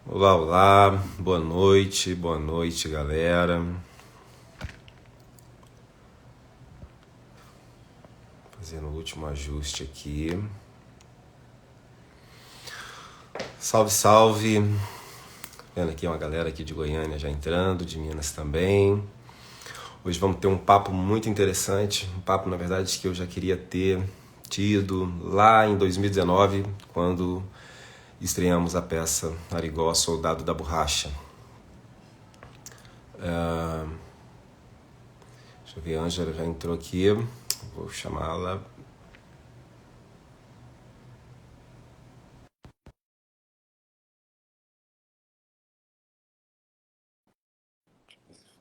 Olá, olá, boa noite, galera. Fazendo o último ajuste aqui. Salve, salve. Vendo aqui uma galera aqui de Goiânia já entrando, de Minas também. Hoje vamos ter um papo muito interessante, um papo, na verdade, que eu já queria ter tido lá em 2019, quando estreamos a peça Arigó, Soldado da Borracha. Deixa eu ver, a Ângela já entrou aqui, vou chamá-la.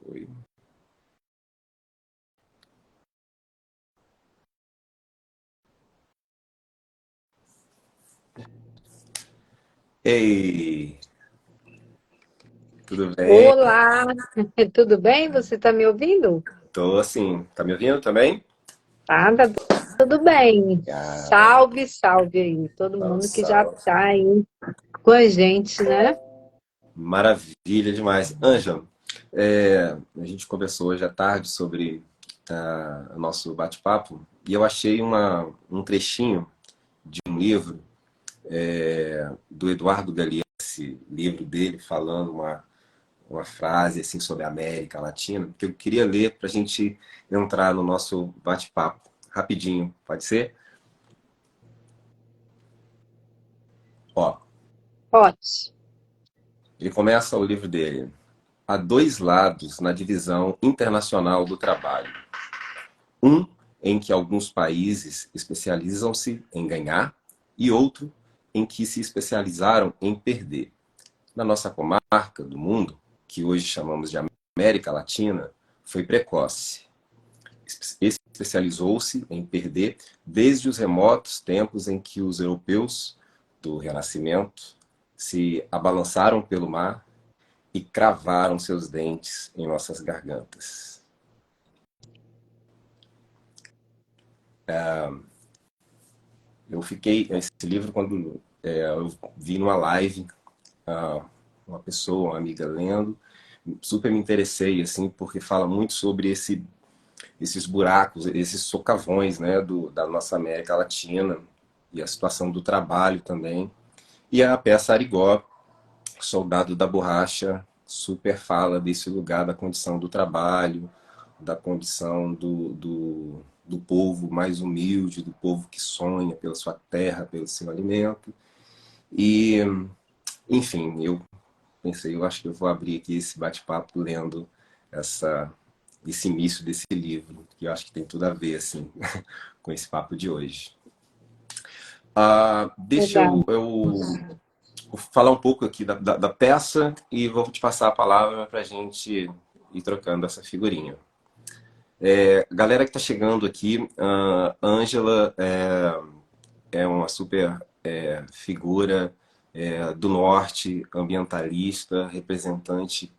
Foi. Ei, tudo bem? Olá, tudo bem? Você está me ouvindo? Tô assim, tá me ouvindo também? Tá tudo bem. Ah, Salve, salve aí, todo salve, mundo que já salve. está aí com a gente, né? Maravilha demais. Ângela, a gente conversou hoje à tarde sobre o nosso bate-papo e eu achei um trechinho de um livro do Eduardo Galeano, esse livro dele falando uma frase assim sobre a América Latina, que eu queria ler para a gente entrar no nosso bate-papo rapidinho, pode ser? Ó, Ótimo. ele começa o livro dele. Há dois lados na divisão internacional do trabalho. Um em que alguns países especializam-se em ganhar e outro em que se especializaram em perder. Na nossa comarca do mundo, que hoje chamamos de América Latina, foi precoce. Especializou-se em perder desde os remotos tempos em que os europeus do Renascimento se abalançaram pelo mar e cravaram seus dentes em nossas gargantas. Eu fiquei esse livro quando eu vi numa live uma pessoa, uma amiga lendo, super me interessei assim porque fala muito sobre esses buracos, esses socavões, né, da nossa América Latina e a situação do trabalho também. E a peça Arigó, Soldado da Borracha, super fala desse lugar da condição do trabalho, da condição do povo mais humilde, do povo que sonha pela sua terra, pelo seu alimento. E, enfim, eu pensei, eu acho que eu vou abrir aqui esse bate-papo lendo essa, esse início desse livro, que eu acho que tem tudo a ver assim, com esse papo de hoje. Deixa Legal. vou falar um pouco aqui da peça e vou te passar a palavra para a gente ir trocando essa figurinha. Galera que está chegando aqui, a Ângela é uma super figura do norte, ambientalista, representante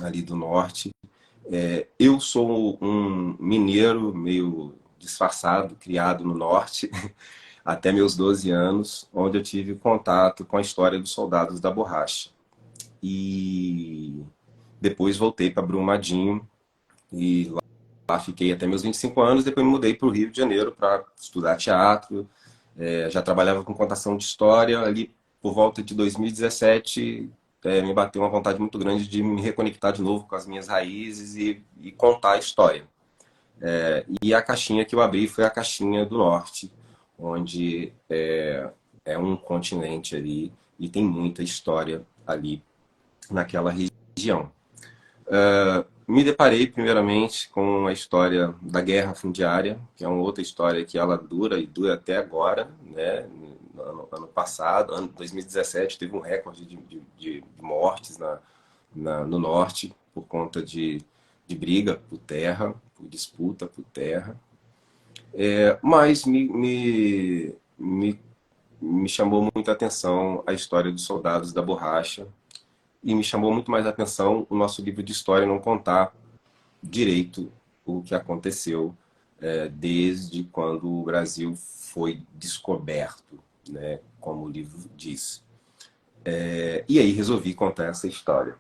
ali do norte. Eu sou um mineiro meio disfarçado, criado no norte, até meus 12 anos, onde eu tive contato com a história dos soldados da borracha. E depois voltei para Brumadinho e lá fiquei até meus 25 anos. Depois me mudei para o Rio de Janeiro para estudar teatro. Já trabalhava com contação de história. Ali por volta de 2017, me bateu uma vontade muito grande de me reconectar de novo com as minhas raízes e contar a história. E a caixinha que eu abri foi a caixinha do norte, onde é um continente ali e tem muita história ali naquela região. Me deparei primeiramente com a história da guerra fundiária, que é uma outra história que ela dura e dura até agora, né? Ano passado, ano 2017, teve um recorde de mortes no norte por conta de briga por terra, por disputa por terra. Mas me chamou muito a atenção a história dos soldados da borracha e me chamou muito mais a atenção o nosso livro de história não contar direito o que aconteceu desde quando o Brasil foi descoberto, né, como o livro diz. E aí resolvi contar essa história.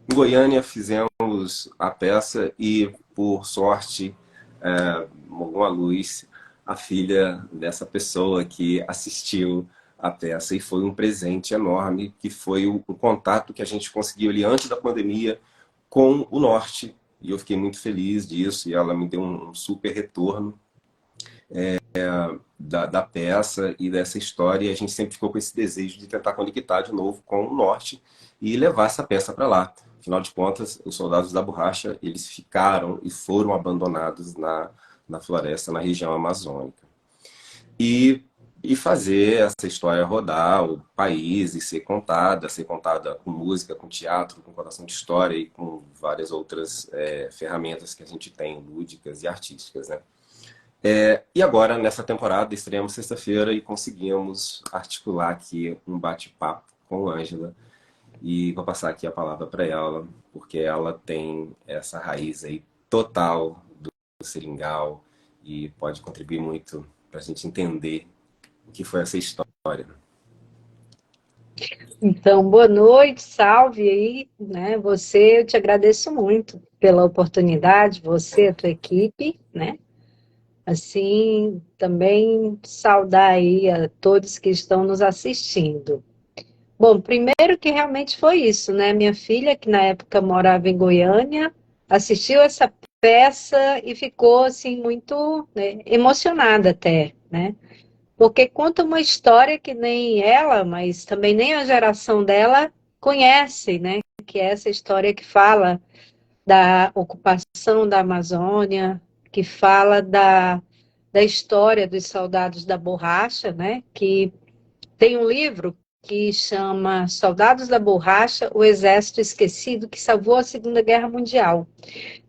Em Goiânia fizemos a peça e, por sorte, morreu à luz a filha dessa pessoa que assistiu a peça e foi um presente enorme, que foi o contato que a gente conseguiu ali antes da pandemia com o Norte. E eu fiquei muito feliz disso e ela me deu um super retorno da peça e dessa história. E a gente sempre ficou com esse desejo de tentar conectar de novo com o Norte e levar essa peça para lá. Afinal de contas, os soldados da borracha, eles ficaram e foram abandonados na floresta, na região amazônica. E fazer essa história rodar o país e ser contada com música, com teatro, com contação de história e com várias outras ferramentas que a gente tem, lúdicas e artísticas, né? E agora, nessa temporada, estreamos sexta-feira e conseguimos articular aqui um bate-papo com a Ângela. E vou passar aqui a palavra para ela, porque ela tem essa raiz aí total do seringal e pode contribuir muito para a gente entender o que foi essa história. Então, boa noite, salve aí, né? Você, eu te agradeço muito pela oportunidade, você, a tua equipe, né? Assim, também saudar aí a todos que estão nos assistindo. Bom, primeiro que realmente foi isso, né? Minha filha, que na época morava em Goiânia, assistiu essa peça e ficou, assim, muito, né, emocionada até, né? Porque conta uma história que nem ela, mas também nem a geração dela conhece, né? Que é essa história que fala da ocupação da Amazônia, que fala da história dos soldados da borracha, né? Que tem um livro que chama Soldados da Borracha, o Exército Esquecido que Salvou a Segunda Guerra Mundial.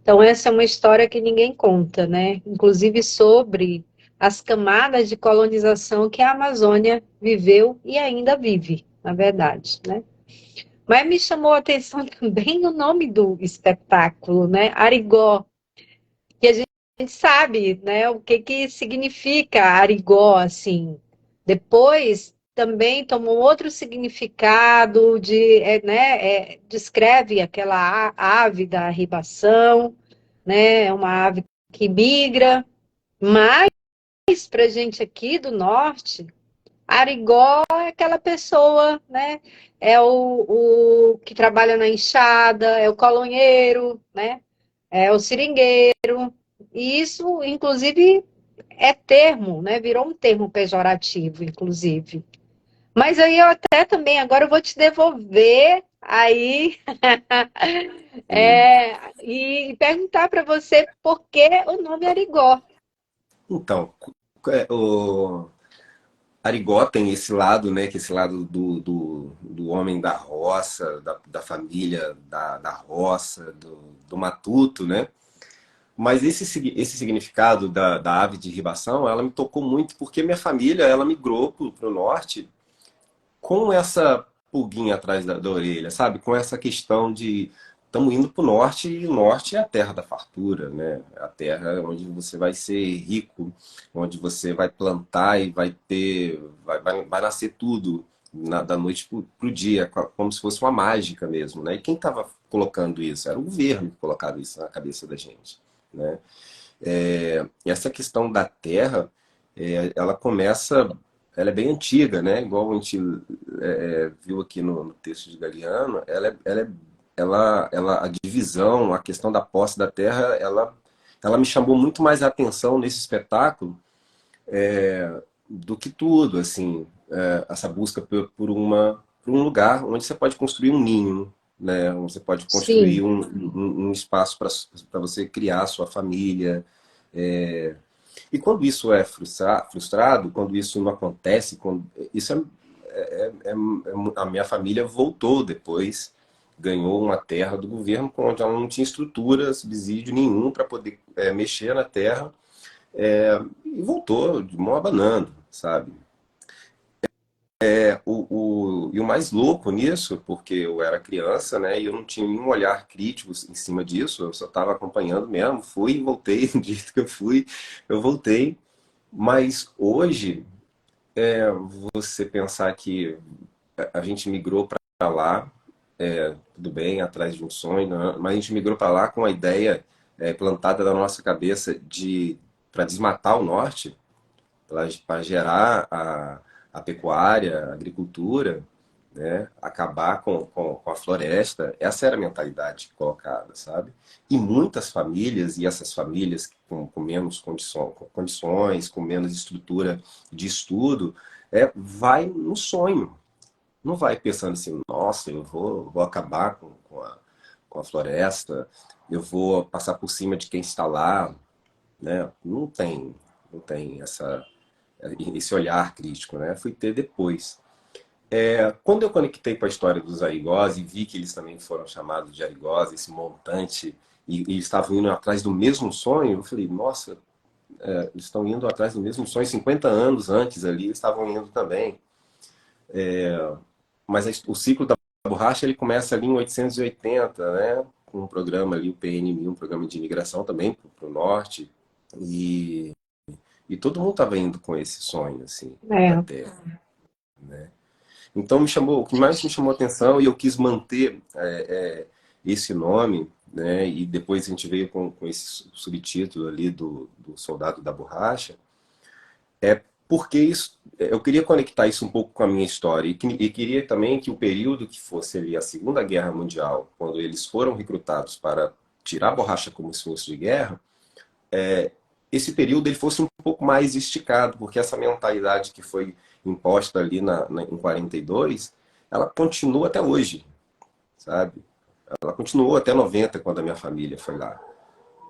Então, essa é uma história que ninguém conta, né? Inclusive sobre as camadas de colonização que a Amazônia viveu e ainda vive, na verdade, né? Mas me chamou a atenção também o nome do espetáculo, né? Arigó, que a gente sabe, né, o que que significa Arigó, assim. Depois também tomou outro significado descreve aquela ave da ribação, né? É uma ave que migra, mas para gente aqui do norte, Arigó é aquela pessoa, né? É o que trabalha na enxada, é o colonheiro, né? É o seringueiro. E isso, inclusive, é termo, né? Virou um termo pejorativo, inclusive. Mas aí eu até também, agora eu vou te devolver aí e perguntar para você por que o nome Arigó. Então, o Arigó tem esse lado, né, que é esse lado do homem da roça, da família da roça, do matuto, né? Mas esse significado da ave de ribação, ela me tocou muito porque minha família, ela migrou para o norte com essa pulguinha atrás da orelha, sabe? Com essa questão de estamos indo para o norte e o norte é a terra da fartura, né? A terra onde você vai ser rico, onde você vai plantar e vai nascer tudo da noite para o dia, como se fosse uma mágica mesmo, né? E quem estava colocando isso? Era o governo que colocava isso na cabeça da gente, né? E essa questão da terra, ela começa, ela é bem antiga, né? Igual a gente viu aqui no texto de Galeano, a divisão, a questão da posse da terra, ela me chamou muito mais a atenção nesse espetáculo do que tudo, assim, essa busca por um lugar onde você pode construir um ninho, né? Onde você pode construir Sim, um espaço para você criar a sua família. E quando isso é frustrado, quando isso não acontece, a minha família voltou depois, ganhou uma terra do governo onde ela não tinha estrutura, subsídio nenhum para poder mexer na terra, e voltou de mão abanando, sabe? E o mais louco nisso, porque eu era criança, né, e eu não tinha nenhum olhar crítico em cima disso, eu só estava acompanhando mesmo, fui e voltei, do jeito que eu fui, eu voltei. Mas hoje, você pensar que a gente migrou para lá, tudo bem, atrás de um sonho, né? Mas a gente migrou para lá com a ideia plantada na nossa cabeça para desmatar o norte, para gerar a pecuária, a agricultura, né? Acabar com a floresta. Essa era a mentalidade colocada, sabe? E muitas famílias, e essas famílias com menos condições, com menos estrutura de estudo, vai no sonho. Não vai pensando assim, nossa, eu vou acabar com a floresta, eu vou passar por cima de quem está lá, né? Não tem esse olhar crítico, né? Fui ter depois. Quando eu conectei com a história dos Arigós e vi que eles também foram chamados de Arigós, esse montante, e estavam indo atrás do mesmo sonho, eu falei, nossa, eles estão indo atrás do mesmo sonho, 50 anos antes ali, eles estavam indo também. Mas o ciclo da borracha ele começa ali em 880, né? Com um programa ali, o PNM, um programa de imigração também para o norte. E, e todo mundo estava indo com esse sonho, assim, da É, terra. Então o que mais me chamou a atenção e eu quis manter esse nome, né? E depois a gente veio com esse subtítulo ali do Soldado da Borracha, porque eu queria conectar isso um pouco com a minha história e queria também que o período que fosse ali a Segunda Guerra Mundial, quando eles foram recrutados para tirar a borracha como esforço de guerra, esse período ele fosse um pouco mais esticado, porque essa mentalidade que foi imposta ali em 42, ela continua até hoje, sabe? Ela continuou até 90, quando a minha família foi lá.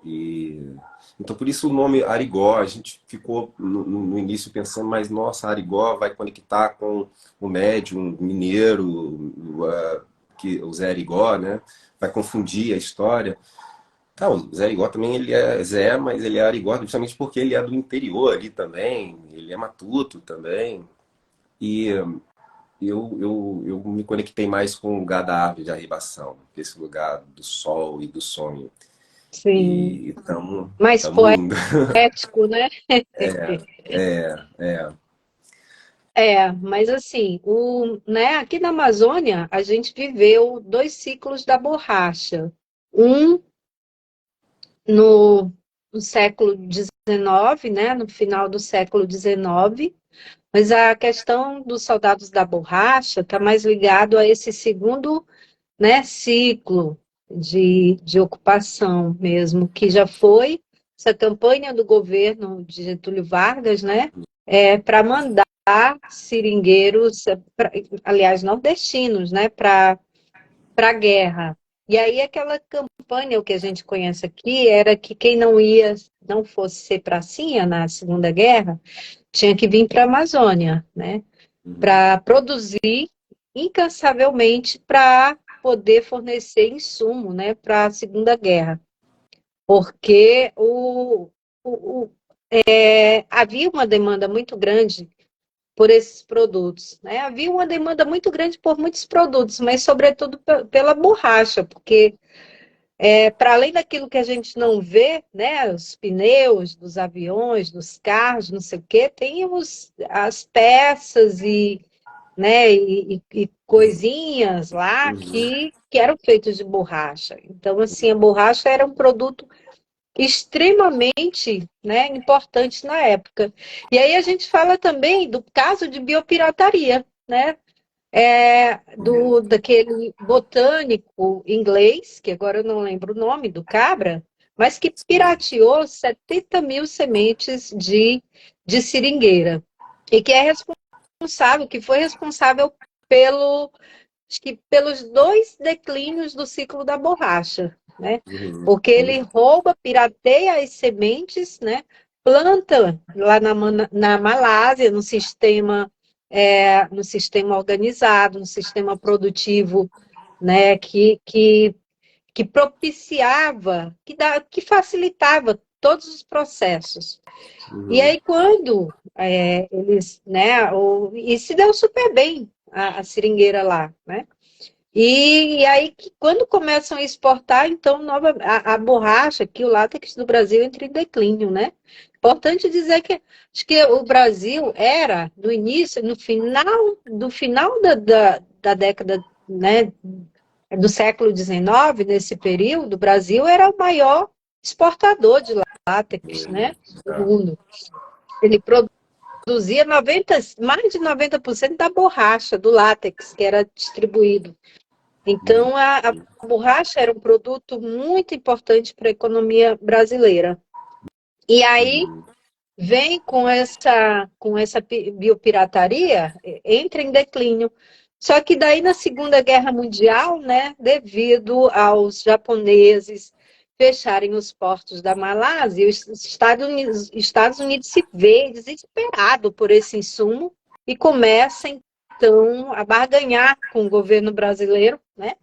E, então, por isso o nome Arigó, a gente ficou no início pensando, mas nossa, Arigó vai conectar com o médium mineiro, o Zé Arigó, né? Vai confundir a história. Tá, o Zé Arigó também ele é Zé, mas ele é Arigó justamente porque ele é do interior ali também, ele é matuto também. E eu me conectei mais com o lugar da árvore de arribação, esse lugar do sol e do sonho. sim. E estamos Mais indo. poético, né? É. Mas assim, né, aqui na Amazônia, a gente viveu dois ciclos da borracha. Um no, no século XIX, né, no final do século XIX, mas a questão dos soldados da borracha está mais ligado a esse segundo, né, ciclo de ocupação mesmo, que já foi essa campanha do governo de Getúlio Vargas, né, para mandar seringueiros, aliás, nordestinos, né, para a guerra. E aí aquela campanha, o que a gente conhece aqui, era que quem não fosse ser pracinha na Segunda Guerra, tinha que vir para a Amazônia, né, Uhum. para produzir incansavelmente para poder fornecer insumo, né, para a Segunda Guerra, porque havia uma demanda muito grande por esses produtos, né? Havia uma demanda muito grande por muitos produtos, mas sobretudo pela borracha, porque para além daquilo que a gente não vê, né, os pneus dos aviões, dos carros, não sei o quê, tem as peças né, e coisinhas lá Uhum. que eram feitos de borracha. Então, assim, a borracha era um produto extremamente, né, importante na época. E aí a gente fala também do caso de biopirataria, né? Daquele botânico inglês, que agora eu não lembro o nome do cabra, mas que pirateou 70 mil sementes de seringueira. E que que foi responsável acho que pelos dois declínios do ciclo da borracha, né? Uhum. Porque ele rouba, pirateia as sementes, né? Planta lá na Malásia, no sistema organizado, no sistema produtivo, né? Que propiciava, que facilitava todos os processos. E Uhum. aí, quando eles, né? E se deu super bem a seringueira lá, né? E aí, quando começam a exportar, então, a borracha, aqui o látex do Brasil entra em declínio, né? Importante dizer que acho que o Brasil era, no início, no final da década, né, do século XIX, nesse período, o Brasil era o maior exportador de látex, né, do mundo. Ele produzia mais de 90% da borracha, do látex, que era distribuído. Então, a borracha era um produto muito importante para a economia brasileira. E aí, vem com essa biopirataria, entra em declínio. Só que daí na Segunda Guerra Mundial, né, devido aos japoneses fecharem os portos da Malásia, os Estados Unidos se vê desesperado por esse insumo e começa então a barganhar com o governo brasileiro, né,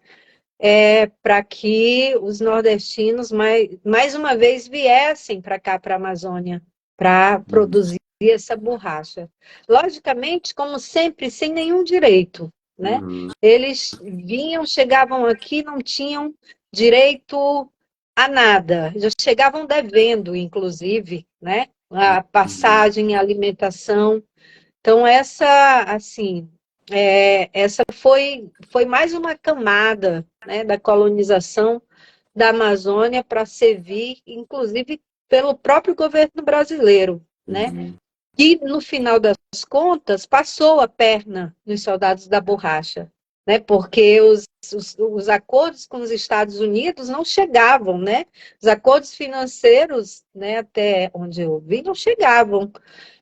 para que os nordestinos mais uma vez viessem para cá, para a Amazônia, para produzir essa borracha. Logicamente, como sempre, sem nenhum direito, né? Eles vinham, chegavam aqui, não tinham direito a nada, já chegavam devendo, inclusive, né? A passagem, a alimentação. Então, essa foi mais uma camada, né, da colonização da Amazônia para servir, inclusive, pelo próprio governo brasileiro, né? E, no final das contas, passou a perna nos soldados da borracha, né? Porque os acordos com os Estados Unidos não chegavam, né? Os acordos financeiros, né, até onde eu vi, não chegavam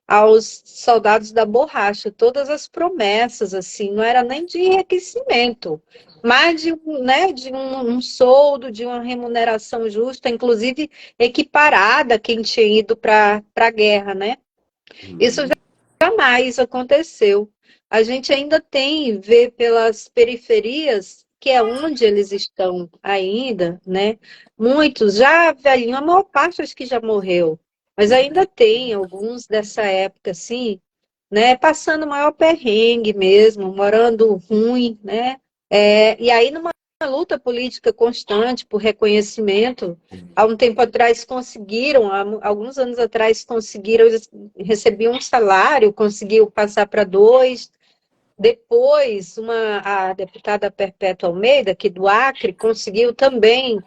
aos soldados da borracha, todas as promessas, assim, não era nem de enriquecimento, mas de um soldo, de uma remuneração justa, inclusive equiparada a quem tinha ido para a guerra, né? Isso jamais aconteceu. A gente ainda vê pelas periferias, que é onde eles estão ainda, né? Muitos já velhinhos, a maior parte acho que já morreu, mas ainda tem alguns dessa época, assim, né? Passando o maior perrengue mesmo, morando ruim, né? E aí numa luta política constante por reconhecimento, há um tempo atrás conseguiram, há alguns anos atrás conseguiram, recebiam um salário, conseguiu passar para dois. Depois, a deputada Perpétua Almeida, aqui do Acre, conseguiu também,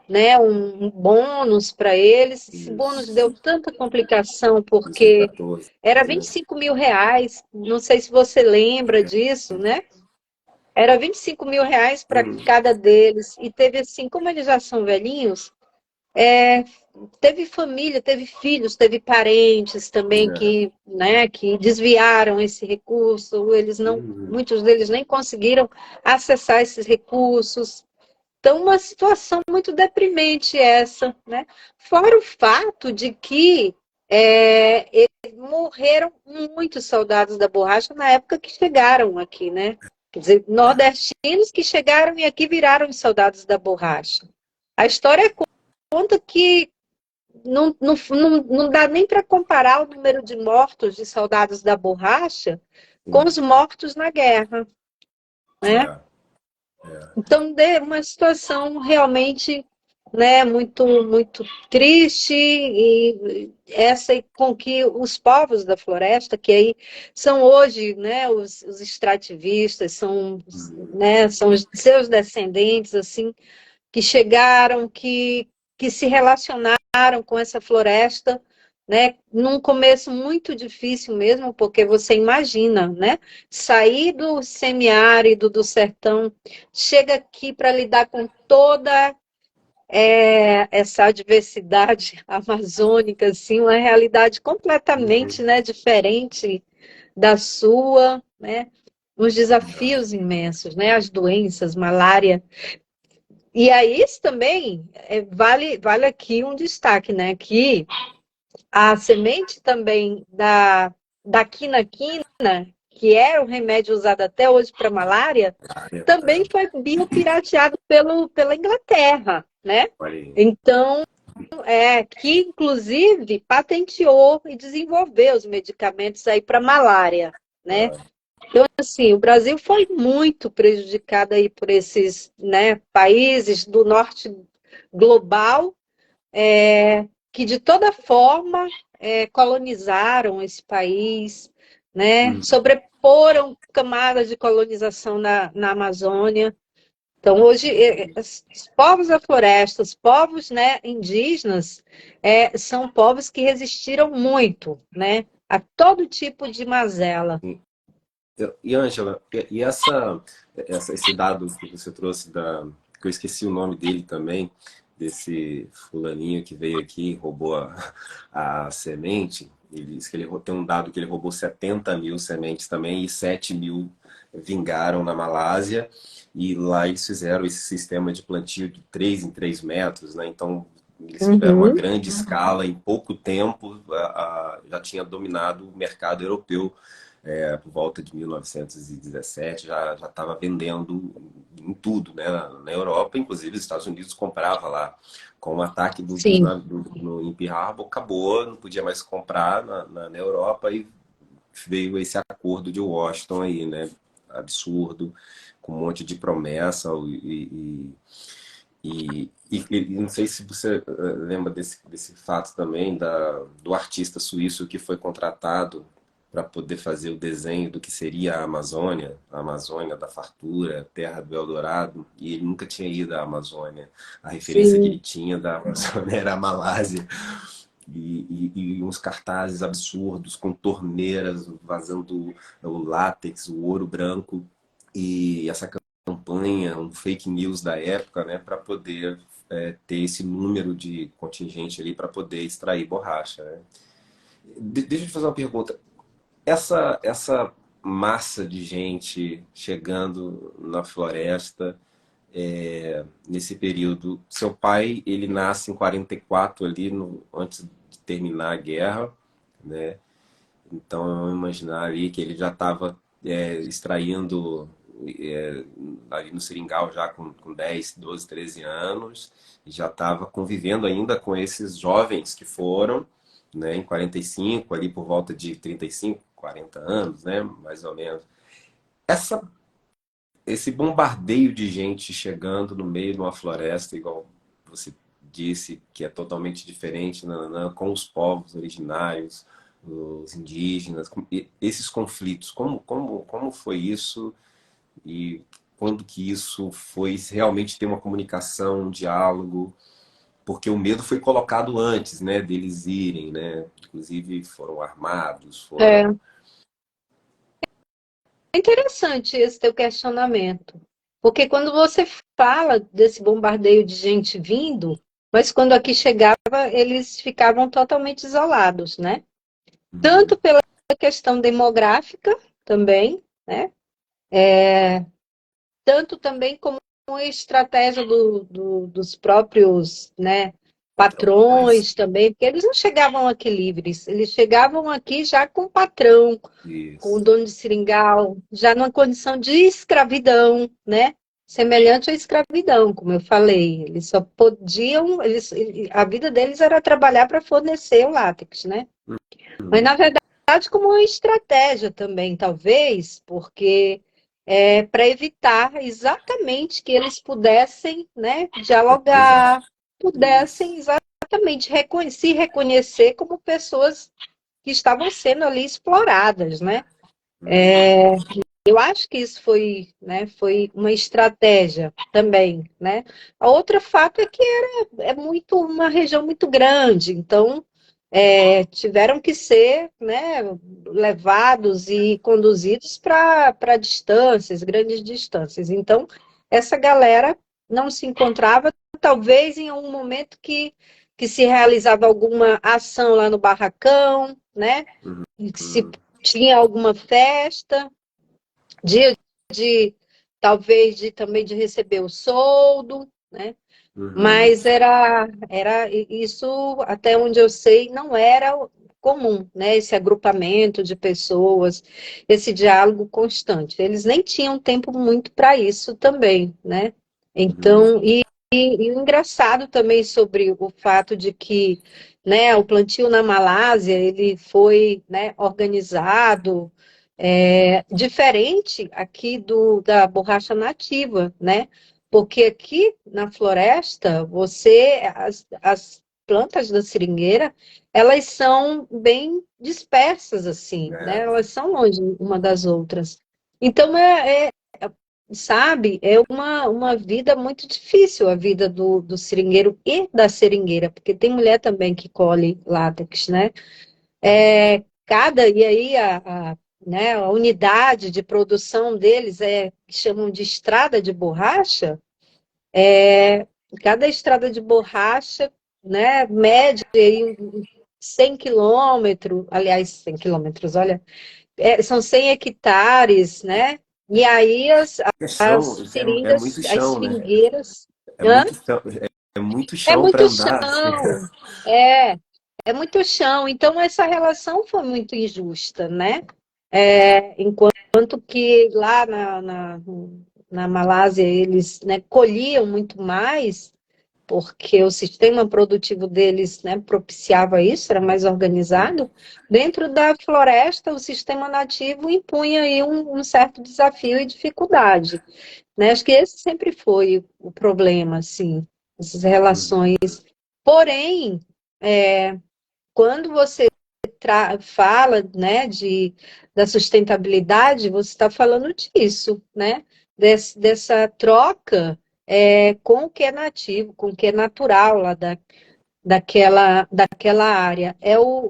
né, um bônus para eles. Esse bônus deu tanta complicação, porque era 25 mil reais, não sei se você lembra disso, né? Era 25 mil reais para cada deles. E teve assim, como eles já são velhinhos, teve família, teve filhos, teve parentes também que, né, que desviaram esse recurso. Muitos deles nem conseguiram acessar esses recursos. Então, uma situação muito deprimente essa, né? Fora o fato de que morreram muitos soldados da borracha na época que chegaram aqui, né? Quer dizer, nordestinos que chegaram e aqui viraram os soldados da borracha. A história conta que não dá nem para comparar o número de mortos de soldados da borracha com os mortos na guerra, né? Então, é uma situação realmente, né, muito, muito triste, e essa com que os povos da floresta, que aí são hoje, né, os extrativistas, né, são os seus descendentes, assim, que chegaram, que se relacionaram com essa floresta, né, num começo muito difícil mesmo, porque você imagina, né, sair do semiárido, do sertão, chega aqui para lidar com toda essa diversidade amazônica, assim, uma realidade completamente, né, diferente da sua, né, uns desafios imensos, né, as doenças, malária. E aí isso também vale aqui um destaque, né, que a semente também da quinaquina, que é o remédio usado até hoje para malária, também foi biopirateado pela Inglaterra, né? Então, que inclusive patenteou e desenvolveu os medicamentos aí para malária, né? Então, assim, o Brasil foi muito prejudicado aí por esses, né, países do norte global, que de toda forma colonizaram esse país, né? Hum. Sobreporam camadas de colonização na Amazônia. Então, hoje, os povos da floresta, os povos, né, indígenas, são povos que resistiram muito, né, a todo tipo de mazela. E Ângela, esse dado que você trouxe que eu esqueci o nome dele também, desse fulaninho que veio aqui e roubou a semente. Ele disse que tem um dado que ele roubou 70 mil sementes também e 7 mil vingaram na Malásia. E lá eles fizeram esse sistema de plantio de 3 em 3 metros, né? Então eles tiveram uma Uhum. grande escala, em pouco tempo já tinha dominado o mercado europeu. Por volta de 1917, já estava vendendo em tudo, né? Na Europa, inclusive os Estados Unidos comprava lá. Com o ataque Sim, em Pearl Harbor, acabou, não podia mais comprar na Europa e veio esse acordo de Washington aí, né? Absurdo, com um monte de promessa e não sei se você lembra desse fato também do artista suíço que foi contratado para poder fazer o desenho do que seria a Amazônia da fartura, a terra do Eldorado, e ele nunca tinha ido à Amazônia. A referência que ele sim. tinha da Amazônia era a Malásia. E uns cartazes absurdos com torneiras vazando o látex, o ouro branco, e essa campanha, um fake news da época, né, para poder ter esse número de contingente ali para poder extrair borracha. Né? Deixa eu te fazer uma pergunta. Essa massa de gente chegando na floresta nesse período, seu pai ele nasce em 44 ali antes de terminar a guerra, né? Então, eu vou imaginar ali que ele já estava extraindo ali no Seringal já com 10, 12, 13 anos, e já estava convivendo ainda com esses jovens que foram, né, em 45, ali por volta de 35, 40 anos, né, mais ou menos. Essa, esse bombardeio de gente chegando no meio de uma floresta, igual você disse, que é totalmente diferente com os povos originários, os indígenas, esses conflitos, como foi isso e quando que isso foi realmente ter uma comunicação, um diálogo, porque o medo foi colocado antes, né, deles irem, né, inclusive foram armados, É foram... interessante esse teu questionamento, porque quando você fala desse bombardeio de gente vindo, mas quando aqui chegava, eles ficavam totalmente isolados, né? Tanto Uhum, pela questão demográfica também, né? Tanto também como uma estratégia dos próprios, né, patrões, patrões também, porque eles não chegavam aqui livres, eles chegavam aqui já com patrão, com o isso. dono de seringal, já numa condição de escravidão, né? Semelhante à escravidão, como eu falei. Eles só podiam, a vida deles era trabalhar para fornecer o látex, né? Mas, Uhum, na verdade, como uma estratégia também, talvez, porque para evitar exatamente que eles pudessem, né, exato, dialogar, isso. pudessem exatamente se reconhecer como pessoas que estavam sendo ali exploradas, né? Uhum, Eu acho que isso foi, né, foi uma estratégia também, né? A outra fato é que é muito uma região muito grande, então tiveram que ser, né, levados e conduzidos para distâncias, grandes distâncias. Então, essa galera não se encontrava, talvez em um momento que se realizava alguma ação lá no barracão, né? uhum, Que se uhum, tinha alguma festa, dia de talvez de também de receber o soldo, né? uhum, Mas era isso, até onde eu sei, não era comum, né? Esse agrupamento de pessoas, esse diálogo constante. Eles nem tinham tempo muito para isso também, né? uhum, Então, e o engraçado também sobre o fato de que, né, o plantio na Malásia, ele foi, né, organizado diferente aqui da borracha nativa, né? Porque aqui na floresta, plantas da seringueira, elas são bem dispersas, assim, né? Elas são longe uma das outras. Então, sabe, é uma vida muito difícil, a vida do seringueiro e da seringueira, porque tem mulher também que colhe látex, né? E aí né, a unidade de produção deles que chamam de estrada de borracha. Cada estrada de borracha, né, mede aí 100 quilômetros, aliás, 100 quilômetros, olha, são 100 hectares, né? E aí É as chão, é seringas, muito as chão, né? seringueiras, É hã? muito chão, é muito É chão para muito andar. chão, é, é muito chão. Então essa relação foi muito injusta, né? Enquanto que lá na Malásia eles, né, colhiam muito mais, porque o sistema produtivo deles, né, propiciava isso, era mais organizado. Dentro da floresta, o sistema nativo impunha aí um certo desafio e dificuldade, né? Acho que esse sempre foi o problema, assim, essas relações. Porém, quando você fala, né, da sustentabilidade, você está falando disso, né? Dessa troca com o que é nativo, com o que é natural lá daquela área.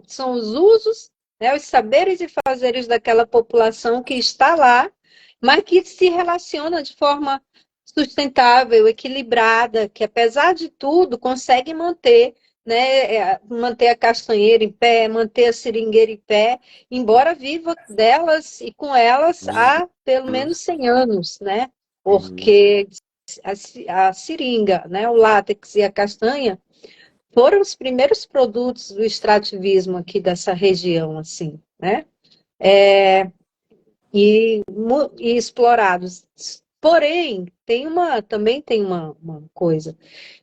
São os usos, né, os saberes e fazeres daquela população que está lá, mas que se relaciona de forma sustentável, equilibrada, que apesar de tudo consegue manter, né, manter a castanheira em pé, manter a seringueira em pé, embora viva delas e com elas há pelo menos 100 anos, né? Porque a seringa, né, o látex e a castanha foram os primeiros produtos do extrativismo aqui dessa região, assim, né? E explorados. Porém, também tem uma coisa,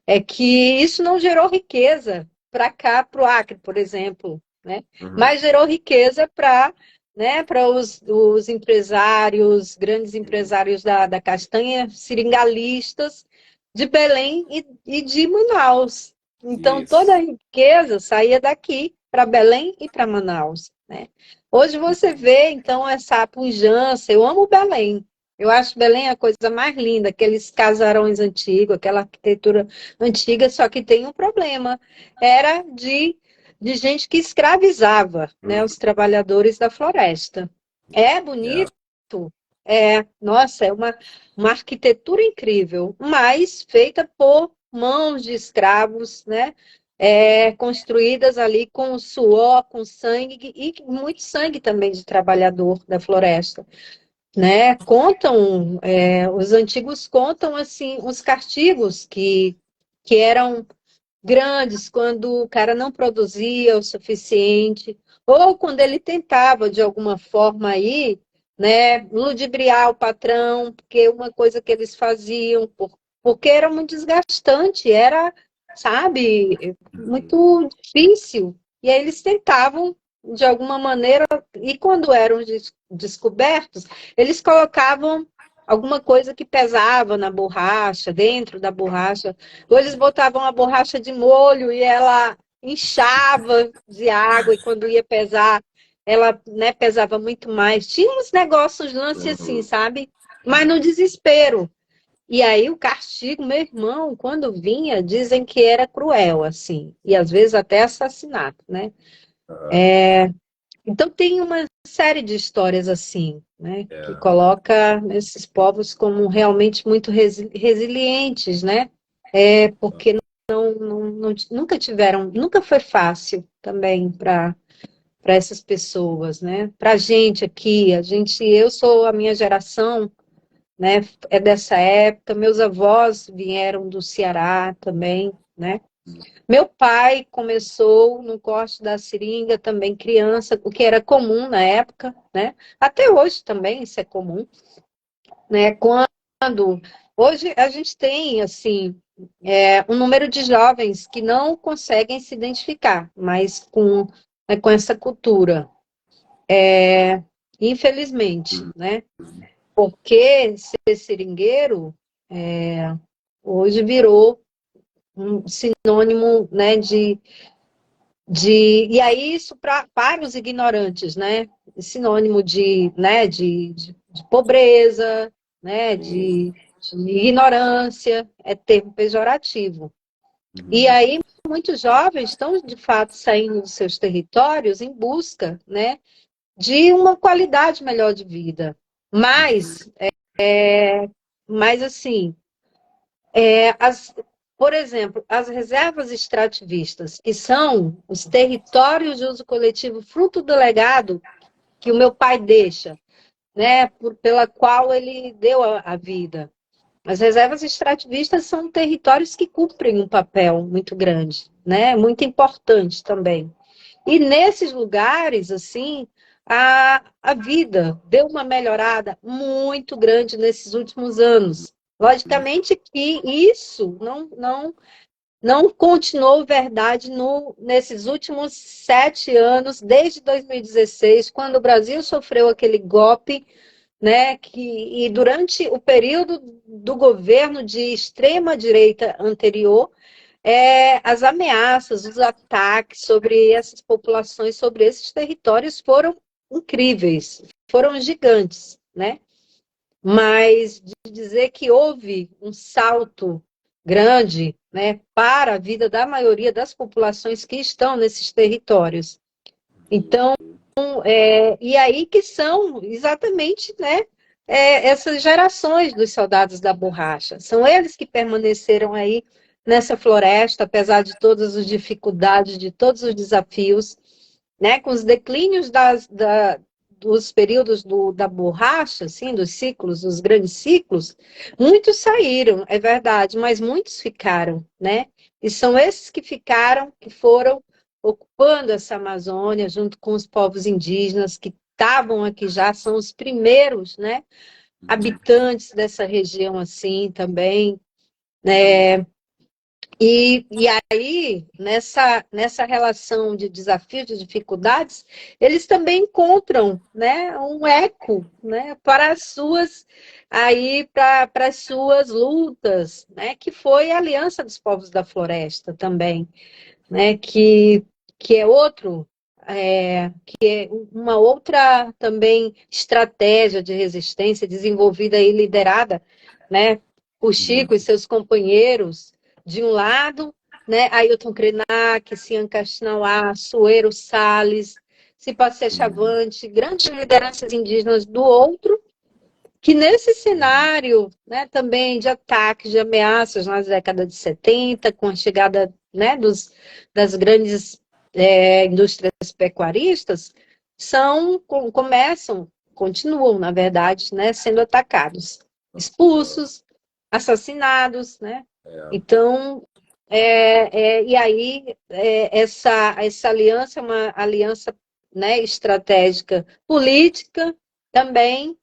é que isso não gerou riqueza para cá, para o Acre, por exemplo, né? Uhum. Mas gerou riqueza para, né, para os empresários, grandes empresários da castanha, seringalistas de Belém e de Manaus. Então, toda a Isso. riqueza saía daqui para Belém e para Manaus, né? Hoje você vê, então, essa pujança. Eu amo Belém. Eu acho Belém a coisa mais linda, aqueles casarões antigos, aquela arquitetura antiga, só que tem um problema. Era de gente que escravizava, né, os trabalhadores da floresta. É É. bonito, nossa, é uma arquitetura incrível, mas feita por mãos de escravos, né? Construídas ali com suor, com sangue e muito sangue também de trabalhador da floresta, né? Os antigos contam assim os castigos que eram grandes quando o cara não produzia o suficiente, ou quando ele tentava, de alguma forma, aí, né, ludibriar o patrão, porque uma coisa que eles faziam, porque era muito desgastante, era, sabe, muito difícil. E aí eles tentavam, de alguma maneira, e quando eram descobertos, eles colocavam alguma coisa que pesava na borracha, dentro da borracha, ou eles botavam a borracha de molho e ela inchava de água, e quando ia pesar, ela, né, pesava muito mais. Tinha uns negócios, lance assim, Uhum. sabe? Mas no desespero. E aí o castigo, meu irmão, quando vinha, dizem que era cruel, assim, e às vezes até assassinato, né? Então tem uma série de histórias assim, né, que É. coloca esses povos como realmente muito resilientes, né? Porque nunca tiveram, nunca foi fácil também para essas pessoas, né? Para a gente aqui, eu sou a minha geração, né? É dessa época, meus avós vieram do Ceará também, né? Meu pai começou no corte da seringa também criança, o que era comum na época, né? Até hoje também isso é comum, né? Quando hoje a gente tem assim um número de jovens que não conseguem se identificar, mas com essa cultura, infelizmente, né? Porque ser seringueiro hoje virou um sinônimo, né, e aí isso para os ignorantes, né, sinônimo né, de pobreza, né, de ignorância, é termo pejorativo. E aí muitos jovens estão, de fato, saindo dos seus territórios em busca, né, de uma qualidade melhor de vida. Mas assim, por exemplo, as reservas extrativistas, que são os territórios de uso coletivo fruto do legado que o meu pai deixa, né, pela qual ele deu a vida. As reservas extrativistas são territórios que cumprem um papel muito grande, né, muito importante também. E nesses lugares, assim, a vida deu uma melhorada muito grande nesses últimos anos. Logicamente que isso não continuou verdade nesses últimos 7 anos, desde 2016, quando o Brasil sofreu aquele golpe, né, e durante o período do governo de extrema-direita anterior, as ameaças, os ataques sobre essas populações, sobre esses territórios foram incríveis, foram gigantes, né? Mas de dizer que houve um salto grande, né, para a vida da maioria das populações que estão nesses territórios. Então, e aí que são exatamente, né, essas gerações dos soldados da borracha. São eles que permaneceram aí nessa floresta, apesar de todas as dificuldades, de todos os desafios, né, com os declínios dos períodos da borracha, assim, dos ciclos, dos grandes ciclos, muitos saíram, é verdade, mas muitos ficaram, né? E são esses que ficaram, que foram ocupando essa Amazônia, junto com os povos indígenas que estavam aqui já, são os primeiros, né, habitantes dessa região assim também, né? E aí, nessa relação de desafios, de dificuldades, eles também encontram, né, um eco, né, para as suas lutas, né, que foi a Aliança dos Povos da Floresta também, né, que é uma outra também estratégia de resistência desenvolvida e liderada, né, por Chico e seus companheiros, de um lado, né, Ailton Krenak, Cian Caxinauá, Suero Salles, Cipacé Chavante, grandes lideranças indígenas do outro, que nesse cenário, né, também de ataques, de ameaças nas décadas de 70, com a chegada, né, das grandes indústrias pecuaristas, continuam, na verdade, né, sendo atacados, expulsos, assassinados, né? Então, e aí essa aliança é uma aliança, né, estratégica política também,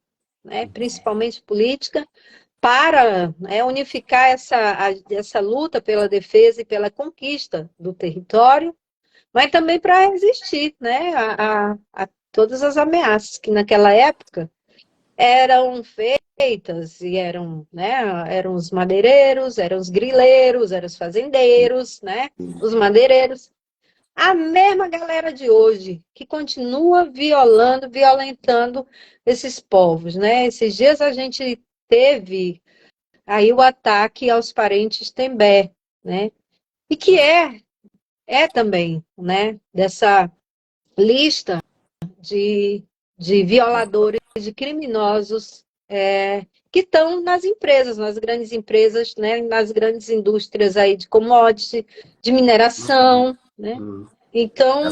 né, principalmente política, para, né, unificar essa luta pela defesa e pela conquista do território, mas também para resistir, né, a todas as ameaças que naquela época eram feitas e eram os madeireiros, eram os grileiros, eram os fazendeiros, né, os madeireiros, a mesma galera de hoje que continua violentando esses povos, né? Esses dias a gente teve aí o ataque aos parentes Tembé, né? E que é também, né, dessa lista de violadores, de criminosos que estão nas empresas, nas grandes empresas, né, nas grandes indústrias aí de commodity, de mineração, né? Então,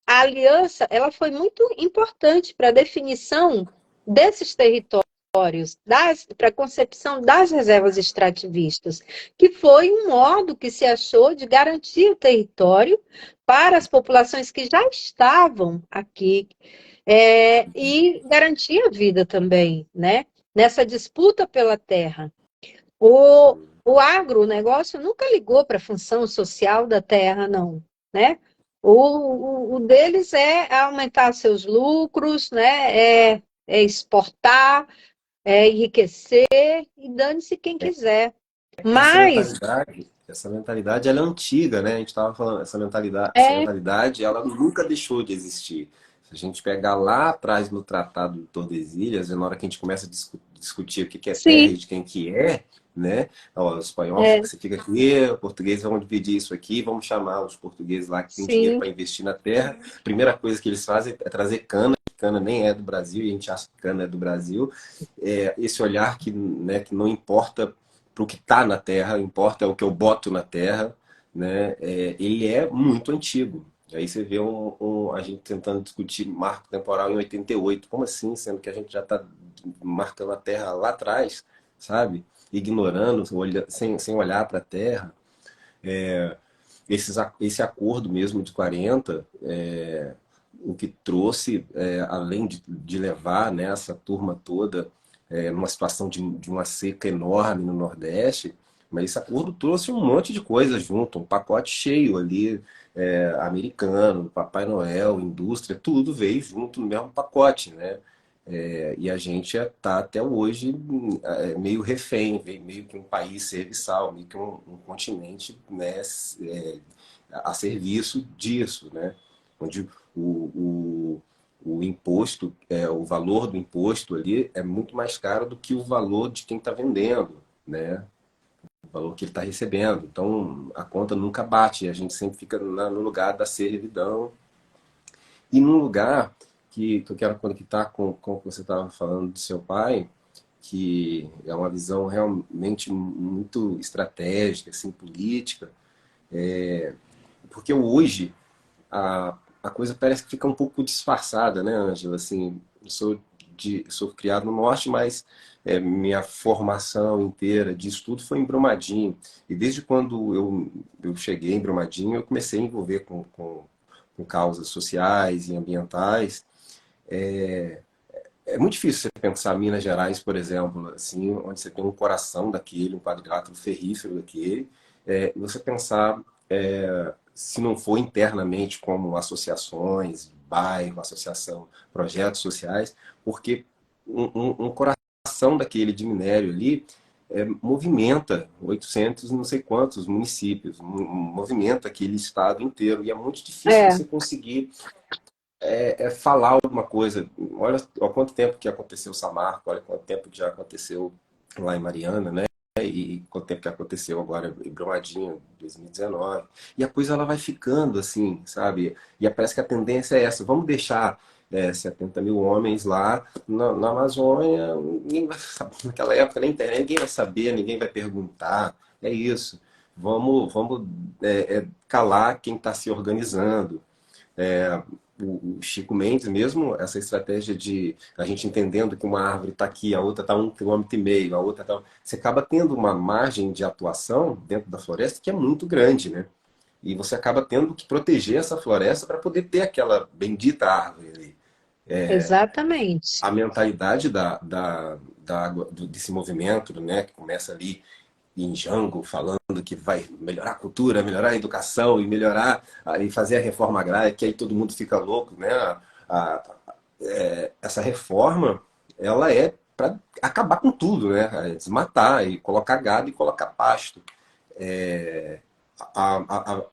a aliança ela foi muito importante para a definição desses territórios, para a concepção das reservas extrativistas, que foi um modo que se achou de garantir o território para as populações que já estavam aqui e garantir a vida também, né? Nessa disputa pela terra. O agronegócio nunca ligou para a função social da terra, não, né? O deles é aumentar seus lucros, né? É exportar, é enriquecer e dane-se quem quiser. Essa Mas mentalidade, essa mentalidade ela é antiga, né? A gente estava falando, essa É, mentalidade ela nunca deixou de existir. Se a gente pegar lá atrás no Tratado de Tordesilhas, na hora que a gente começa a discutir o que é terra sim, e de quem que é, né? Ó, o espanhol é, você fica aqui, o português vamos dividir isso aqui, vamos chamar os portugueses lá que tem dinheiro sim, para investir na terra. A primeira coisa que eles fazem é trazer cana, cana nem é do Brasil, e a gente acha que cana é do Brasil. É, esse olhar que, né, que não importa para o que está na terra, importa o que eu boto na terra, né? Ele é muito antigo. Aí você vê a gente tentando discutir marco temporal em 88. Como assim? Sendo que a gente já está marcando a Terra lá atrás, sabe? Ignorando, sem olhar para a Terra. Esse acordo mesmo de 40, o que trouxe, além de levar, né, essa turma toda numa situação de uma seca enorme no Nordeste, mas esse acordo trouxe um monte de coisa junto, um pacote cheio ali, americano, Papai Noel, indústria, tudo veio junto no mesmo pacote, né? E a gente está até hoje meio refém, meio que um país serviçal, meio que um continente, né, a serviço disso, né? Onde o imposto, o valor do imposto ali é muito mais caro do que o valor de quem está vendendo, né? O valor que ele está recebendo. Então a conta nunca bate, a gente sempre fica no lugar da servidão e num lugar que eu quero conectar com o que você estava falando do seu pai, que é uma visão realmente muito estratégica, assim, política, porque hoje a coisa parece que fica um pouco disfarçada, né, Ângela? Assim, sou criado no norte, mas minha formação inteira de estudo foi em Brumadinho. E desde quando eu cheguei em Brumadinho, eu comecei a envolver com causas sociais e ambientais. É muito difícil você pensar Minas Gerais, por exemplo, assim, onde você tem um coração daquele, um quadrilátero ferrífero daquele, e você pensar, se não for internamente como associações, bairro, associação, projetos sociais, porque um coração daquele de minério ali movimenta 800 e não sei quantos municípios, movimenta aquele estado inteiro, e é muito difícil é, você conseguir falar alguma coisa. Olha há quanto tempo que aconteceu o Samarco, olha quanto tempo que já aconteceu lá em Mariana, né? E quanto tempo que aconteceu agora em Brumadinho, 2019. E a coisa ela vai ficando assim, sabe? E parece que a tendência é essa. Vamos deixar 70 mil homens lá na Amazônia. Ninguém vai saber, naquela época na internet, ninguém vai saber, ninguém vai perguntar. É isso. Vamos calar quem está se organizando. O Chico Mendes mesmo, essa estratégia de a gente entendendo que uma árvore está aqui, a outra está 1,5 km, a outra está... Você acaba tendo uma margem de atuação dentro da floresta que é muito grande, né? E você acaba tendo que proteger essa floresta para poder ter aquela bendita árvore ali. exatamente. A mentalidade desse movimento, né, que começa ali em Jango, falando que vai melhorar a cultura, melhorar a educação e melhorar e fazer a reforma agrária, que aí todo mundo fica louco, né? A- essa reforma, ela é para acabar com tudo, né? Desmatar e colocar gado e colocar pasto. É, a, a, a,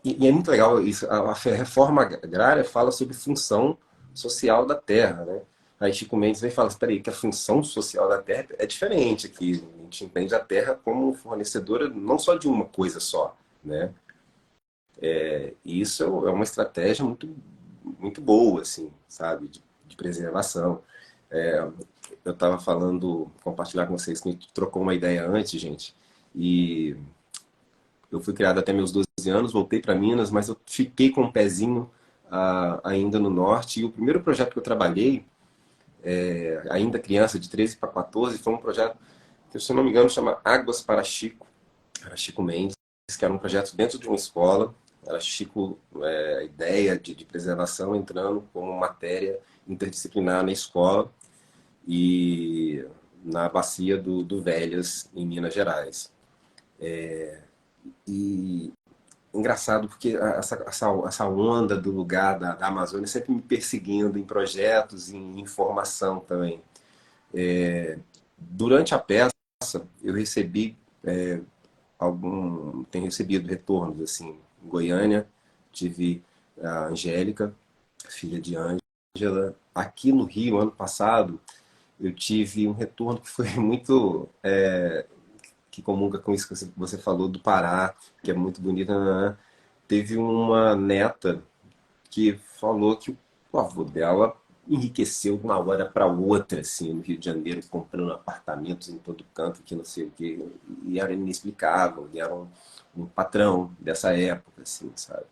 e é muito legal isso. A reforma agrária fala sobre função social da terra, né? Aí Chico Mendes vem e fala, espera aí, que a função social da terra é diferente aqui. A gente entende a terra como fornecedora não só de uma coisa só, né? E isso é uma estratégia muito boa, assim, sabe? De preservação. Eu estava falando, compartilhar com vocês, que a gente trocou uma ideia antes, gente, e eu fui criado até meus 12 anos, voltei para Minas, mas eu fiquei com um pezinho ainda no norte. E o primeiro projeto que eu trabalhei, ainda criança, de 13 para 14, foi um projeto que, se eu não me engano, chama Águas para Chico, era Chico Mendes, que era um projeto dentro de uma escola. Era Chico, a ideia de preservação entrando como matéria interdisciplinar na escola e na bacia do Velhas, em Minas Gerais. E engraçado porque essa onda do lugar da Amazônia sempre me perseguindo em projetos, em informação também. Durante a peça, eu recebi tenho recebido retornos, assim, em Goiânia, tive a Angélica, filha de Ângela. Aqui no Rio, ano passado, eu tive um retorno que foi muito, que comunga com isso que você falou do Pará, que é muito bonito. Nananã. Teve uma neta que falou que o avô dela enriqueceu de uma hora para outra, assim, no Rio de Janeiro, comprando apartamentos em todo canto, que não sei o quê, e era inexplicável, e era um patrão dessa época, assim, sabe?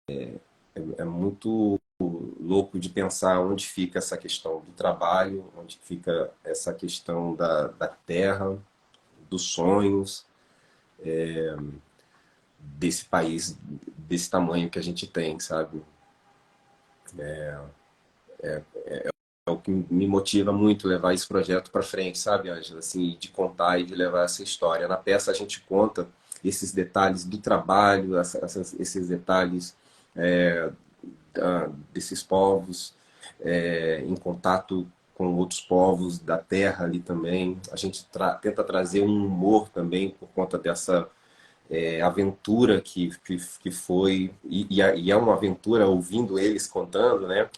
É muito louco de pensar onde fica essa questão do trabalho, onde fica essa questão da terra, dos sonhos, desse país, desse tamanho que a gente tem, sabe? É o que me motiva muito levar esse projeto para frente, sabe, Ângela? Assim, de contar e de levar essa história. Na peça a gente conta esses detalhes do trabalho, esses detalhes desses povos, em contato com outros povos da terra ali também. A gente tenta trazer um humor também por conta dessa aventura que foi, e é uma aventura ouvindo eles contando, né?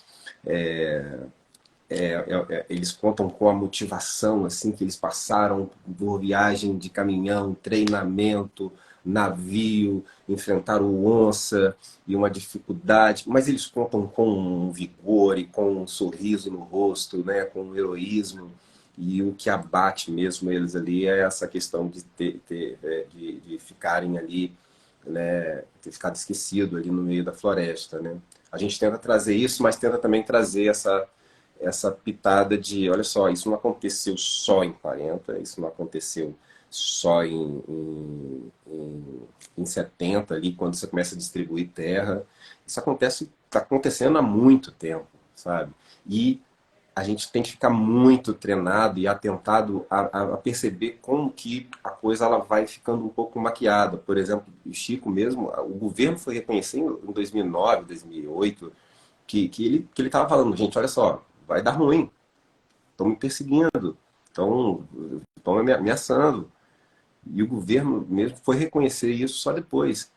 Eles contam com a motivação assim que eles passaram por viagem de caminhão, treinamento, navio, enfrentaram onça e uma dificuldade, mas eles contam com um vigor e com um sorriso no rosto, né, com um heroísmo. E o que abate mesmo eles ali é essa questão de ficarem ali, né, ter ficado esquecido ali no meio da floresta, né? A gente tenta trazer isso, mas tenta também trazer essa pitada de, olha só, isso não aconteceu só em 40, isso não aconteceu só em 70 ali, quando você começa a distribuir terra. Isso está acontecendo há muito tempo, sabe? E a gente tem que ficar muito treinado e atentado a perceber como que a coisa ela vai ficando um pouco maquiada. Por exemplo, o Chico mesmo, o governo foi reconhecer em 2009, 2008, que ele estava falando, gente, olha só, vai dar ruim, estão me perseguindo, estão me ameaçando. E o governo mesmo foi reconhecer isso só depois.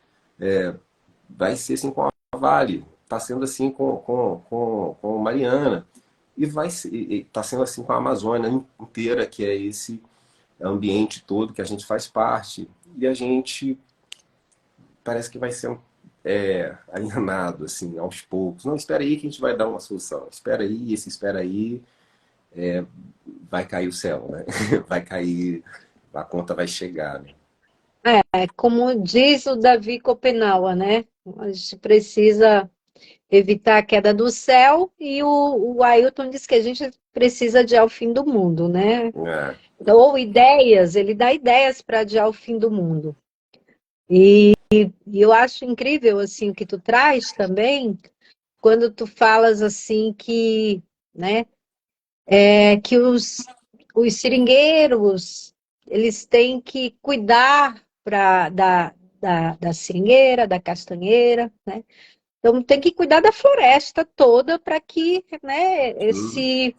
Vai ser assim com a Vale, está sendo assim com Mariana, e vai está sendo assim com a Amazônia inteira, que é esse ambiente todo que a gente faz parte. E a gente parece que vai ser alienado, assim, aos poucos. Não, espera aí que a gente vai dar uma solução. Espera aí, esse espera aí, vai cair o céu, né? Vai cair, a conta vai chegar, né? Como diz o Davi Copenau, né? A gente precisa evitar a queda do céu e o Ailton diz que a gente precisa adiar o fim do mundo, né? É. Ou ideias, ele dá ideias para adiar o fim do mundo. E eu acho incrível assim o que tu traz também, quando tu falas assim que, né, que os seringueiros eles têm que cuidar da seringueira, da castanheira, né? Então tem que cuidar da floresta toda para que, né, Uhum.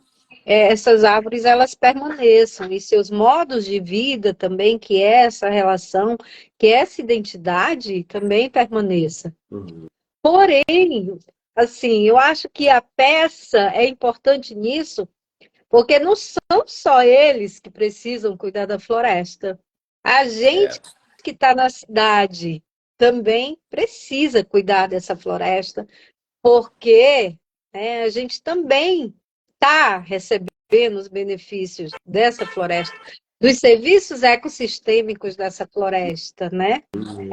essas árvores elas permaneçam e seus modos de vida também, que é essa relação, que é essa identidade também permaneça. Uhum. Porém, assim, eu acho que a peça é importante nisso, porque não são só eles que precisam cuidar da floresta. A É. gente que está na cidade também precisa cuidar dessa floresta, porque a gente também está recebendo os benefícios dessa floresta, dos serviços ecossistêmicos dessa floresta, né? Uhum.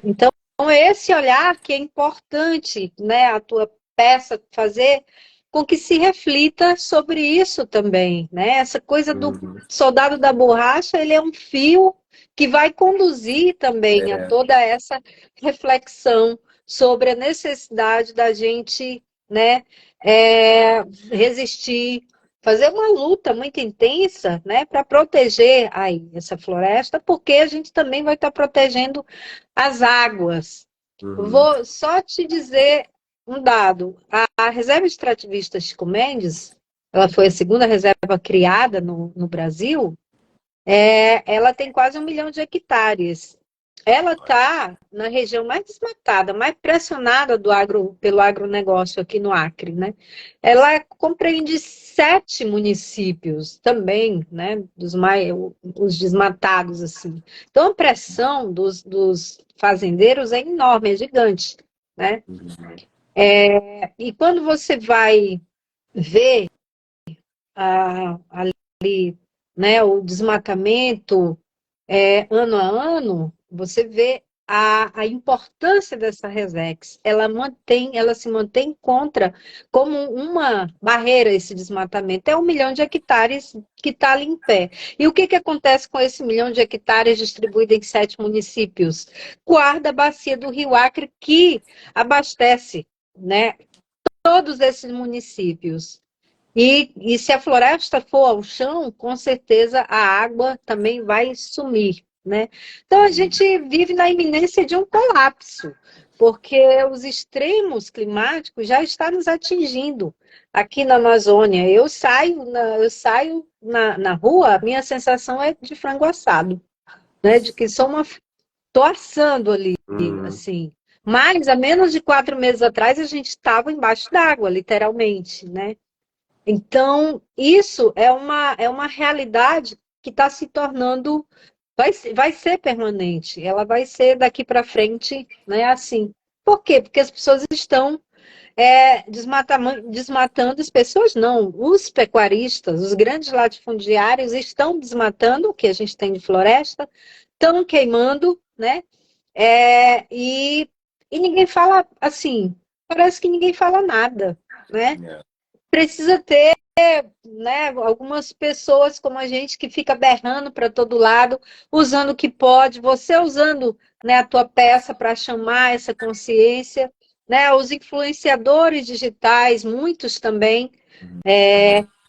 Então, esse olhar que é importante, né, a tua peça fazer com que se reflita sobre isso também, né? Essa coisa do Uhum. soldado da borracha, ele é um fio que vai conduzir também a É. toda essa reflexão sobre a necessidade da gente, né, resistir, fazer uma luta muito intensa, né, para proteger aí essa floresta, porque a gente também vai estar protegendo as águas. Uhum. Vou só te dizer um dado. A reserva extrativista Chico Mendes, ela foi a segunda reserva criada no Brasil, Ela tem quase 1 milhão de hectares. Ela está na região mais desmatada, mais pressionada pelo agronegócio aqui no Acre, né? Ela compreende 7 municípios também, né? Os desmatados, assim. Então, a pressão dos fazendeiros é enorme, é gigante, né? E quando você vai ver ali, né, o desmatamento ano a ano, você vê a importância dessa Resex. Ela se mantém contra como uma barreira esse desmatamento. É 1 milhão de hectares que está ali em pé. E o que acontece com esse 1 milhão de hectares distribuído em 7 municípios? Guarda a bacia do Rio Acre, que abastece, né, todos esses municípios. E se a floresta for ao chão, com certeza a água também vai sumir, né? Então a gente vive na iminência de um colapso, porque os extremos climáticos já estão nos atingindo aqui na Amazônia. Eu saio na rua, a minha sensação é de frango assado, né? De que tô assando ali, assim. Mas há menos de 4 meses atrás a gente estava embaixo d'água, literalmente, né? Então, isso é uma realidade que está se tornando, vai ser permanente, ela vai ser daqui para frente, né, assim. Por quê? Porque as pessoas estão desmatando, as pessoas não, os pecuaristas, os grandes latifundiários estão desmatando o que a gente tem de floresta, estão queimando, né? E ninguém fala assim, parece que ninguém fala nada, né? Precisa ter, né, algumas pessoas como a gente que fica berrando para todo lado, usando o que pode, você usando, né, a tua peça para chamar essa consciência, né, os influenciadores digitais, muitos também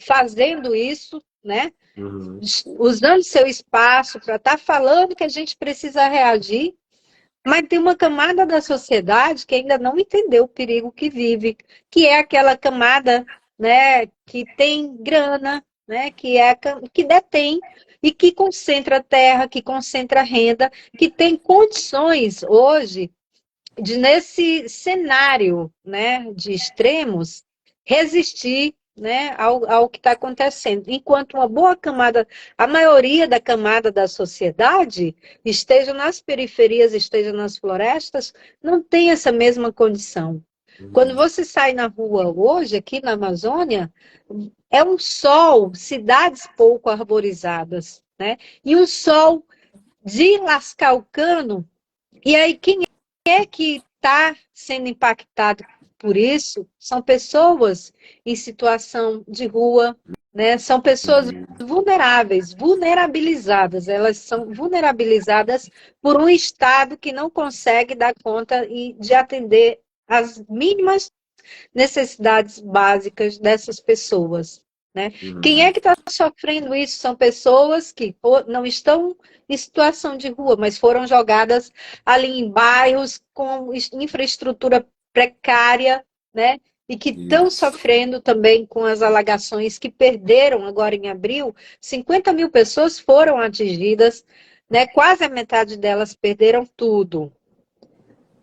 fazendo isso, né, usando seu espaço para estar falando que a gente precisa reagir, mas tem uma camada da sociedade que ainda não entendeu o perigo que vive, que é aquela camada, né, que tem grana, né, que detém e que concentra terra, que concentra renda, que tem condições hoje de, nesse cenário, né, de extremos, resistir, né, ao que está acontecendo. Enquanto uma boa camada, a maioria da camada da sociedade, esteja nas periferias, esteja nas florestas, não tem essa mesma condição. Quando você sai na rua hoje, aqui na Amazônia, é um sol, cidades pouco arborizadas, né? E um sol de lascar o cano. E aí, quem é que está sendo impactado por isso? São pessoas em situação de rua, né? São pessoas vulneráveis, vulnerabilizadas. Elas são vulnerabilizadas por um Estado que não consegue dar conta de atender as mínimas necessidades básicas dessas pessoas, né? Quem é que está sofrendo isso? São pessoas que não estão em situação de rua, mas foram jogadas ali em bairros com infraestrutura precária, né? E que estão sofrendo também com as alagações que perderam agora em abril. 50 mil pessoas foram atingidas, né? Quase a metade delas perderam tudo.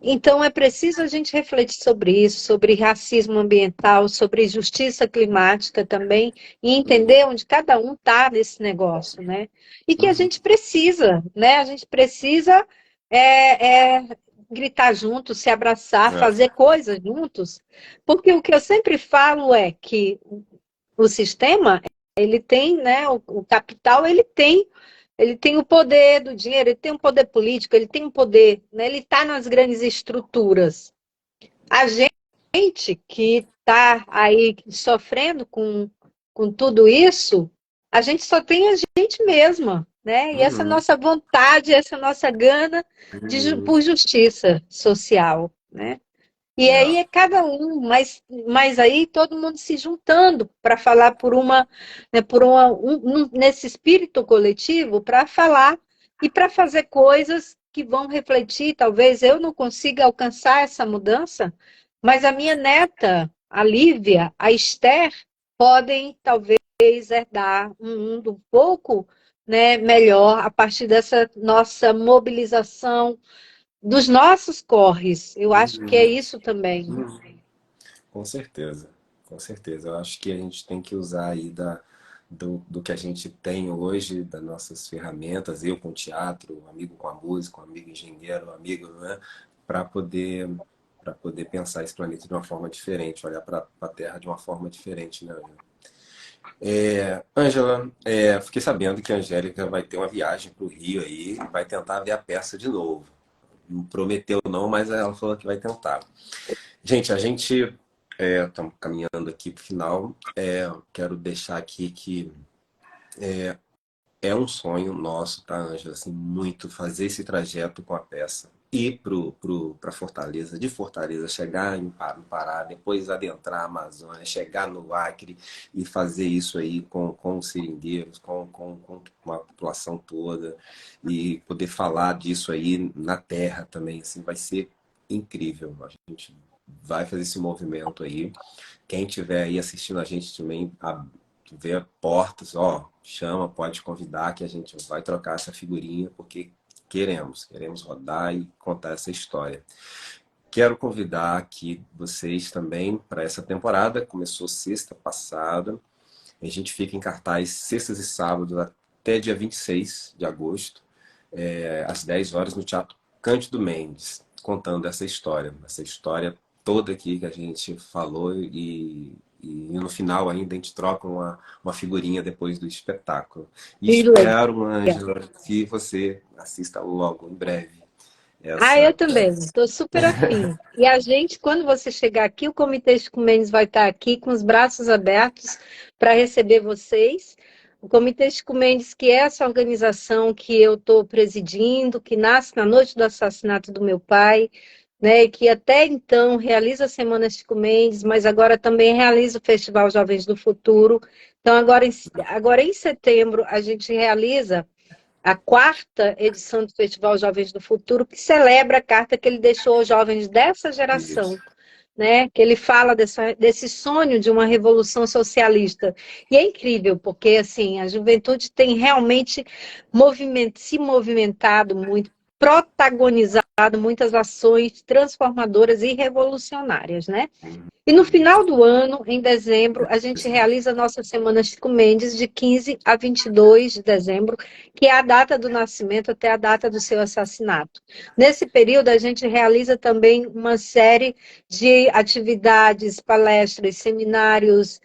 Então, é preciso a gente refletir sobre isso, sobre racismo ambiental, sobre justiça climática também, e entender onde cada um está nesse negócio, né? E que a gente precisa, né? A gente precisa gritar junto, se abraçar, fazer coisas juntos, porque o que eu sempre falo é que o sistema, ele tem, né? O capital, ele tem o poder do dinheiro, ele tem o poder político, ele tem o poder, né? Ele está nas grandes estruturas. A gente que está aí sofrendo com tudo isso, a gente só tem a gente mesma, né? E essa nossa vontade, essa nossa gana por justiça social, né? E aí é cada um, mas aí todo mundo se juntando para falar né, nesse espírito coletivo, para falar e para fazer coisas que vão refletir. Talvez eu não consiga alcançar essa mudança, mas a minha neta, a Lívia, a Esther, podem talvez herdar um mundo um pouco né, melhor a partir dessa nossa mobilização dos nossos corres. Eu acho que é Uhum. isso também. Uhum. Com certeza, com certeza. Eu acho que a gente tem que usar aí do que a gente tem hoje, das nossas ferramentas, eu com o teatro, um amigo com a música, um amigo engenheiro, um amigo, né, para poder pensar esse planeta de uma forma diferente, olhar para a Terra de uma forma diferente, né, Ângela? Ângela, fiquei sabendo que a Angélica vai ter uma viagem para o Rio aí e vai tentar ver a peça de novo. Não prometeu não, mas ela falou que vai tentar. Gente, a gente estamos caminhando aqui para o final. Quero deixar aqui que é um sonho nosso, tá, Ângela? Assim, muito fazer esse trajeto com a peça. Ir para Fortaleza, de Fortaleza, chegar no Pará, depois adentrar a Amazônia, chegar no Acre e fazer isso aí com os seringueiros, com a população toda e poder falar disso aí na terra também, assim, vai ser incrível. A gente vai fazer esse movimento aí. Quem estiver aí assistindo a gente também, vê portas, ó, chama, pode convidar que a gente vai trocar essa figurinha, porque queremos rodar e contar essa história. Quero convidar aqui vocês também para essa temporada, começou sexta passada, a gente fica em cartaz sextas e sábados até dia 26 de agosto, às 10 horas no Teatro Cândido Mendes, contando essa história toda aqui que a gente falou e no final ainda a gente troca uma figurinha depois do espetáculo. E Que legal. espero, Ângela, que você assista logo, em breve, Ah, eu essa também, peça. estou super afim. E a gente, quando você chegar aqui, o Comitê Chico Mendes vai estar aqui com os braços abertos para receber vocês. O Comitê Chico Mendes, que é essa organização que eu estou presidindo, que nasce na noite do assassinato do meu pai, né, e que até então realiza a Semana Chico Mendes, mas agora também realiza o Festival Jovens do Futuro. Então, agora em setembro, a gente realiza a quarta edição do Festival Jovens do Futuro, que celebra a carta que ele deixou aos jovens dessa geração, Isso. né? Que ele fala desse sonho de uma revolução socialista. E é incrível, porque assim, a juventude tem realmente se movimentado muito, protagonizado muitas ações transformadoras e revolucionárias, né? E no final do ano, em dezembro, a gente realiza a nossa Semana Chico Mendes, de 15 a 22 de dezembro, que é a data do nascimento até a data do seu assassinato. Nesse período, a gente realiza também uma série de atividades, palestras, seminários,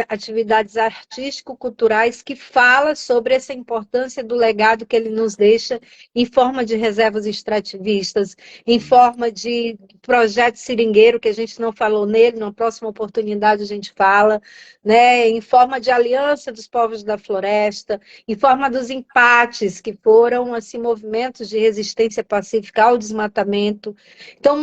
atividades artístico-culturais que fala sobre essa importância do legado que ele nos deixa em forma de reservas extrativistas, em forma de projeto seringueiro, que a gente não falou nele, na próxima oportunidade a gente fala, né? Em forma de aliança dos povos da floresta, em forma dos empates, que foram assim, movimentos de resistência pacífica ao desmatamento. Então,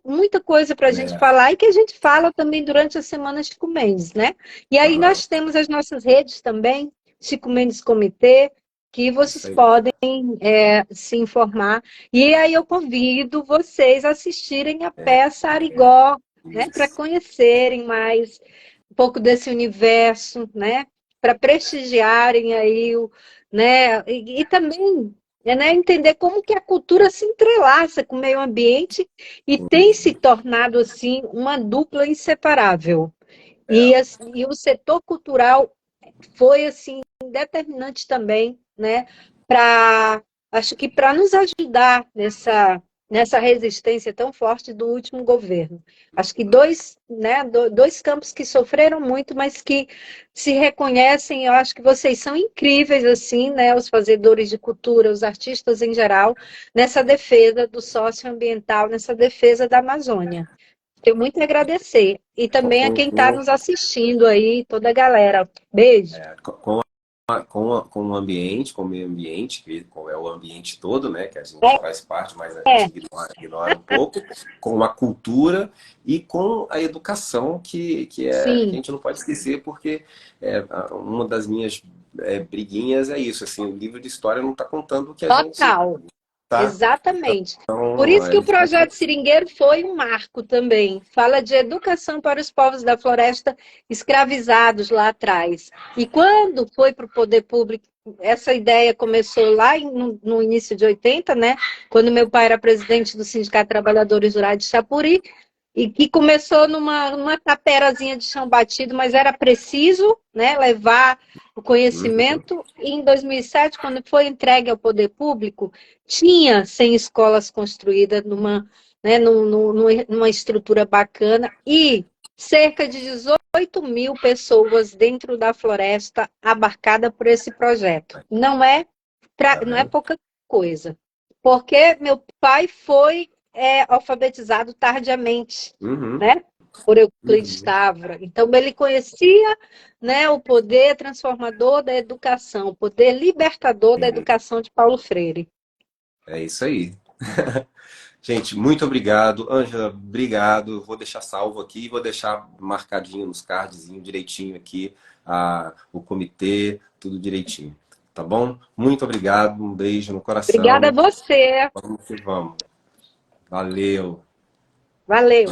muita coisa para a gente É, falar e que a gente fala também durante a Semana Chico Mendes, né? E aí aham, nós temos as nossas redes também, Chico Mendes Comitê, que isso vocês aí. podem se informar. E aí eu convido vocês a assistirem a peça Arigó, né, para Isso. conhecerem mais um pouco desse universo, né, para prestigiarem aí né, e também né, entender como que a cultura se entrelaça com o meio ambiente e tem se tornado assim uma dupla inseparável. É, E o setor cultural foi assim determinante também, né, para acho que para nos ajudar nessa resistência tão forte do último governo. Acho que dois campos que sofreram muito, mas que se reconhecem, eu acho que vocês são incríveis assim, né, os fazedores de cultura, os artistas em geral, nessa defesa do socioambiental, nessa defesa da Amazônia. Tenho muito a agradecer. E com, também a com, quem está com, nos assistindo aí, toda a galera. Beijo. com o ambiente, com o meio ambiente, que é o ambiente todo, né, que a gente faz parte, mas a gente ignora um pouco, com a cultura e com a educação, que a Sim, gente não pode esquecer, porque uma das minhas briguinhas é isso, assim, o livro de história não está contando o que a gente total. tá? Exatamente. Por Então, isso a que o gente vai... projeto Seringueiro foi um marco também. Fala de educação para os povos da floresta escravizados lá atrás. E quando foi para o poder público, essa ideia começou lá no início de 80, né? Quando meu pai era presidente do Sindicato de Trabalhadores Rurais de Chapuri, e que começou numa taperazinha de chão batido, mas era preciso, né, levar o Uhum. conhecimento. E em 2007, quando foi entregue ao poder público, tinha 100 escolas construídas né, numa estrutura bacana e cerca de 18.000 pessoas dentro da floresta abarcada por esse projeto. Tá Não é vendo? pouca coisa, porque meu pai foi alfabetizado tardiamente, Uhum. né? Por Euclides Uhum. Távora. Então, ele conhecia, né, o poder transformador da educação, o poder libertador da Sim, educação de Paulo Freire. é isso aí. Gente, muito obrigado. Ângela, obrigado. Vou deixar salvo aqui, vou deixar marcadinho nos cardzinho direitinho aqui, o comitê, tudo direitinho. Tá bom? Muito obrigado, um beijo no Obrigada a coração. você. Vamos que vamos. Valeu. Valeu.